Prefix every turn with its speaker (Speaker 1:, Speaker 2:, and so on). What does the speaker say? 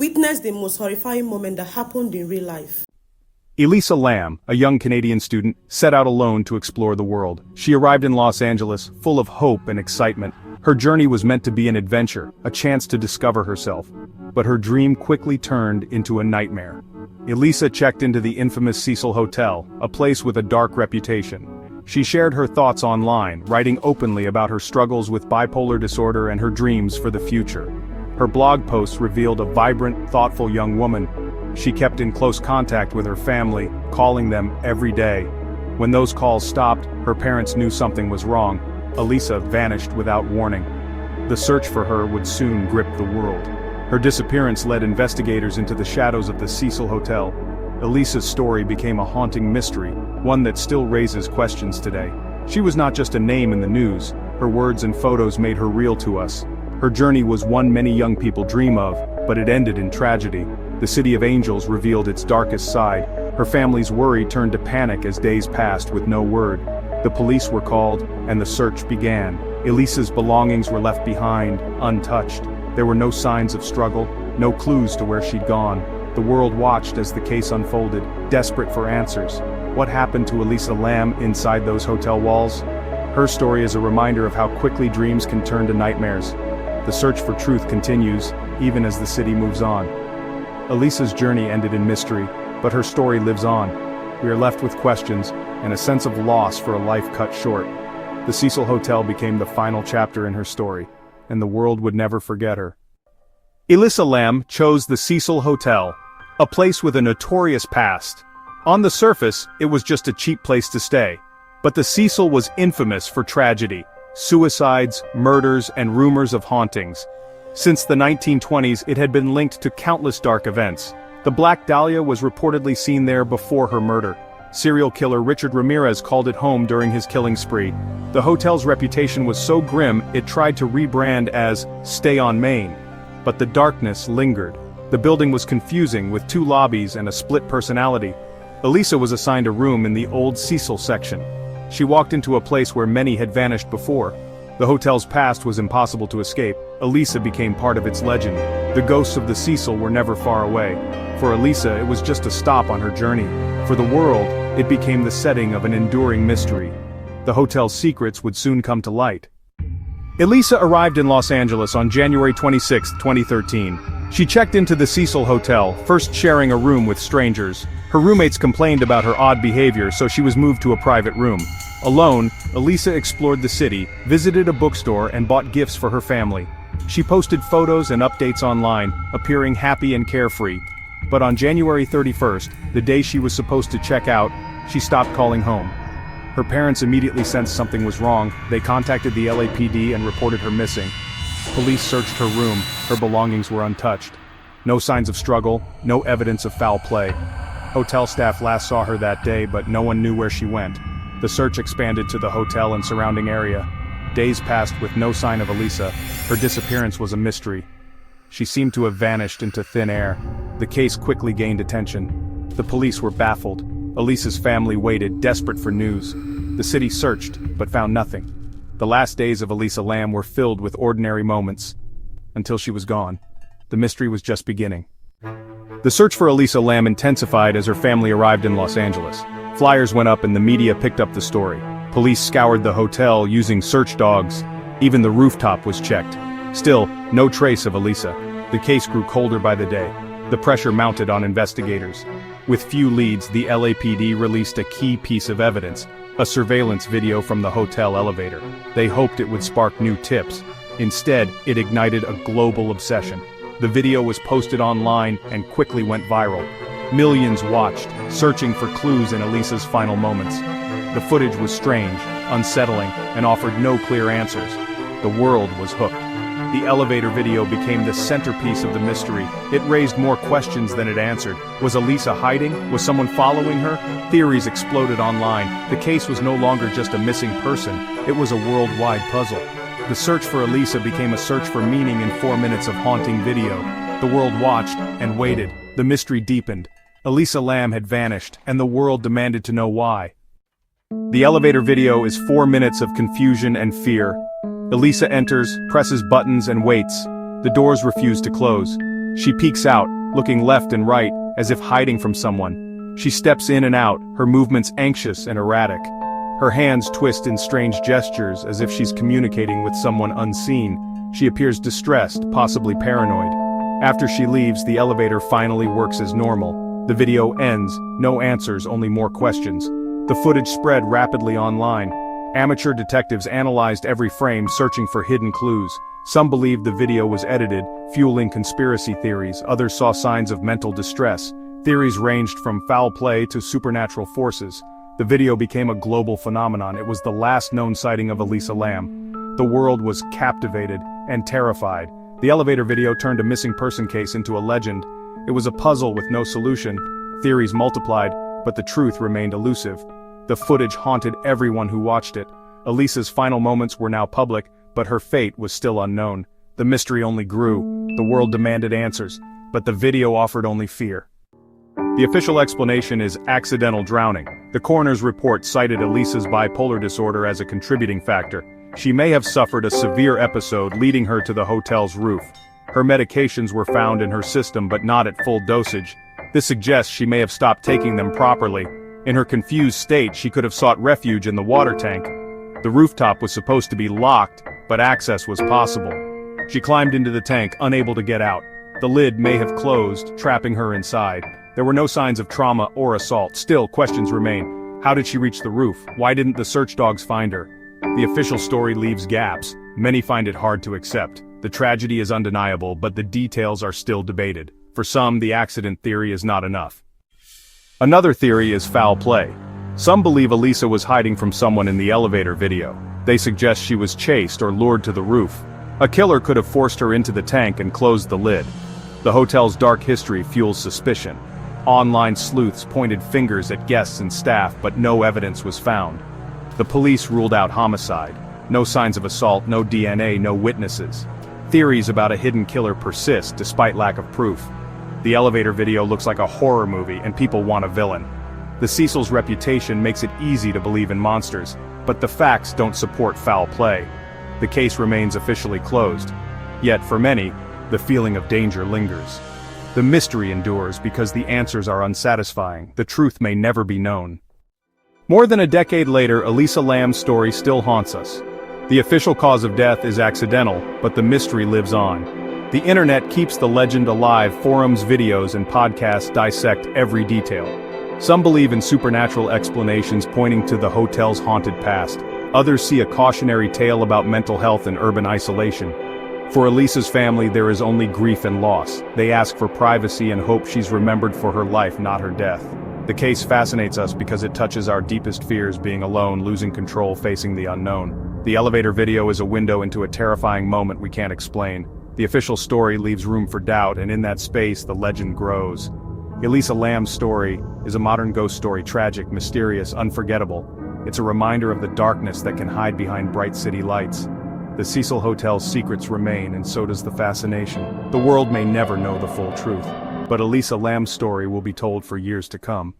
Speaker 1: witness the most horrifying moment that happened in real life.
Speaker 2: Elisa Lam, a young Canadian student, set out alone to explore the world. She arrived in Los Angeles, full of hope and excitement. Her journey was meant to be an adventure, a chance to discover herself. But her dream quickly turned into a nightmare. Elisa checked into the infamous Cecil Hotel, a place with a dark reputation. She shared her thoughts online, writing openly about her struggles with bipolar disorder and her dreams for the future. Her blog posts revealed a vibrant, thoughtful young woman. She kept in close contact with her family, calling them every day. When those calls stopped, her parents knew something was wrong. Elisa vanished without warning. The search for her would soon grip the world. Her disappearance led investigators into the shadows of the Cecil Hotel. Elisa's story became a haunting mystery, one that still raises questions today. She was not just a name in the news. Her words and photos made her real to us. Her journey was one many young people dream of, but it ended in tragedy. The City of Angels revealed its darkest side. Her family's worry turned to panic as days passed with no word. The police were called, and the search began. Elisa's belongings were left behind, untouched. There were no signs of struggle, no clues to where she'd gone. The world watched as the case unfolded, desperate for answers. What happened to Elisa Lam inside those hotel walls? Her story is a reminder of how quickly dreams can turn to nightmares. The search for truth continues, even as the city moves on. Elisa's journey ended in mystery, but her story lives on. We are left with questions, and a sense of loss for a life cut short. The Cecil Hotel became the final chapter in her story, and the world would never forget her. Elisa Lam chose the Cecil Hotel, a place with a notorious past. On the surface, it was just a cheap place to stay. But the Cecil was infamous for tragedy, suicides, murders, and rumors of hauntings. Since the 1920s, it had been linked to countless dark events. The Black Dahlia was reportedly seen there before her murder. Serial killer Richard Ramirez called it home during his killing spree. The hotel's reputation was so grim, it tried to rebrand as Stay on Main. But the darkness lingered. The building was confusing, with 2 lobbies and a split personality. Elisa was assigned a room in the old Cecil section. She walked into a place where many had vanished before. The hotel's past was impossible to escape. Elisa became part of its legend. The ghosts of the Cecil were never far away. For Elisa, it was just a stop on her journey. For the world, it became the setting of an enduring mystery. The hotel's secrets would soon come to light. Elisa arrived in Los Angeles on January 26, 2013. She checked into the Cecil Hotel, first sharing a room with strangers. Her roommates complained about her odd behavior, so she was moved to a private room. Alone, Elisa explored the city, visited a bookstore, and bought gifts for her family. She posted photos and updates online, appearing happy and carefree. But on January 31st, the day she was supposed to check out, she stopped calling home. Her parents immediately sensed something was wrong. They contacted the LAPD and reported her missing. Police searched her room. Her belongings were untouched. No signs of struggle, no evidence of foul play. Hotel staff last saw her that day, but no one knew where she went. The search expanded to the hotel and surrounding area. Days passed with no sign of Elisa. Her disappearance was a mystery. She seemed to have vanished into thin air. The case quickly gained attention. The police were baffled. Elisa's family waited, desperate for news. The city searched, but found nothing. The last days of Elisa Lam were filled with ordinary moments. Until she was gone. The mystery was just beginning. The search for Elisa Lam intensified as her family arrived in Los Angeles. Flyers went up and the media picked up the story. Police scoured the hotel using search dogs. Even the rooftop was checked. Still, no trace of Elisa. The case grew colder by the day. The pressure mounted on investigators. With few leads, the LAPD released a key piece of evidence, a surveillance video from the hotel elevator. They hoped it would spark new tips. Instead, it ignited a global obsession. The video was posted online and quickly went viral. Millions watched, searching for clues in Elisa's final moments. The footage was strange, unsettling, and offered no clear answers. The world was hooked. The elevator video became the centerpiece of the mystery. It raised more questions than it answered. Was Elisa hiding? Was someone following her? Theories exploded online. The case was no longer just a missing person. It was a worldwide puzzle. The search for Elisa became a search for meaning in 4 minutes of haunting video. The world watched and waited. The mystery deepened. Elisa Lam had vanished, and the world demanded to know why. The elevator video is 4 minutes of confusion and fear. Elisa enters, presses buttons and waits. The doors refuse to close. She peeks out, looking left and right, as if hiding from someone. She steps in and out, her movements anxious and erratic. Her hands twist in strange gestures, as if she's communicating with someone unseen. She appears distressed, possibly paranoid. After she leaves, the elevator finally works as normal. The video ends, no answers, only more questions. The footage spread rapidly online. Amateur detectives analyzed every frame, searching for hidden clues. Some believed the video was edited, fueling conspiracy theories. Others saw signs of mental distress. Theories ranged from foul play to supernatural forces. The video became a global phenomenon. It was the last known sighting of Elisa Lam. The world was captivated and terrified. The elevator video turned a missing person case into a legend. It was a puzzle with no solution. Theories multiplied, but the truth remained elusive. The footage haunted everyone who watched it. Elisa's final moments were now public, but her fate was still unknown. The mystery only grew. The world demanded answers, but the video offered only fear. The official explanation is accidental drowning. The coroner's report cited Elisa's bipolar disorder as a contributing factor. She may have suffered a severe episode leading her to the hotel's roof. Her medications were found in her system but not at full dosage. This suggests she may have stopped taking them properly. In her confused state, she could have sought refuge in the water tank. The rooftop was supposed to be locked, but access was possible. She climbed into the tank, unable to get out. The lid may have closed, trapping her inside. There were no signs of trauma or assault. Still, questions remain. How did she reach the roof? Why didn't the search dogs find her? The official story leaves gaps. Many find it hard to accept. The tragedy is undeniable, but the details are still debated. For some, the accident theory is not enough. Another theory is foul play. Some believe Elisa was hiding from someone in the elevator video. They suggest she was chased or lured to the roof. A killer could have forced her into the tank and closed the lid. The hotel's dark history fuels suspicion. Online sleuths pointed fingers at guests and staff, but no evidence was found. The police ruled out homicide. No signs of assault, no DNA, no witnesses. Theories about a hidden killer persist despite lack of proof. The elevator video looks like a horror movie and people want a villain. The Cecil's reputation makes it easy to believe in monsters, but the facts don't support foul play. The case remains officially closed. Yet for many, the feeling of danger lingers. The mystery endures because the answers are unsatisfying. The truth may never be known. More than a decade later, Elisa Lam's story still haunts us. The official cause of death is accidental, but the mystery lives on. The internet keeps the legend alive. Forums, videos, and podcasts dissect every detail. Some believe in supernatural explanations pointing to the hotel's haunted past. Others see a cautionary tale about mental health and urban isolation. For Elisa's family, there is only grief and loss. They ask for privacy and hope she's remembered for her life, not her death. The case fascinates us because it touches our deepest fears: being alone, losing control, facing the unknown. The elevator video is a window into a terrifying moment we can't explain. The official story leaves room for doubt, and in that space, the legend grows. Elisa Lam's story is a modern ghost story, tragic, mysterious, unforgettable. It's a reminder of the darkness that can hide behind bright city lights. The Cecil Hotel's secrets remain, and so does the fascination. The world may never know the full truth, but Elisa Lam's story will be told for years to come.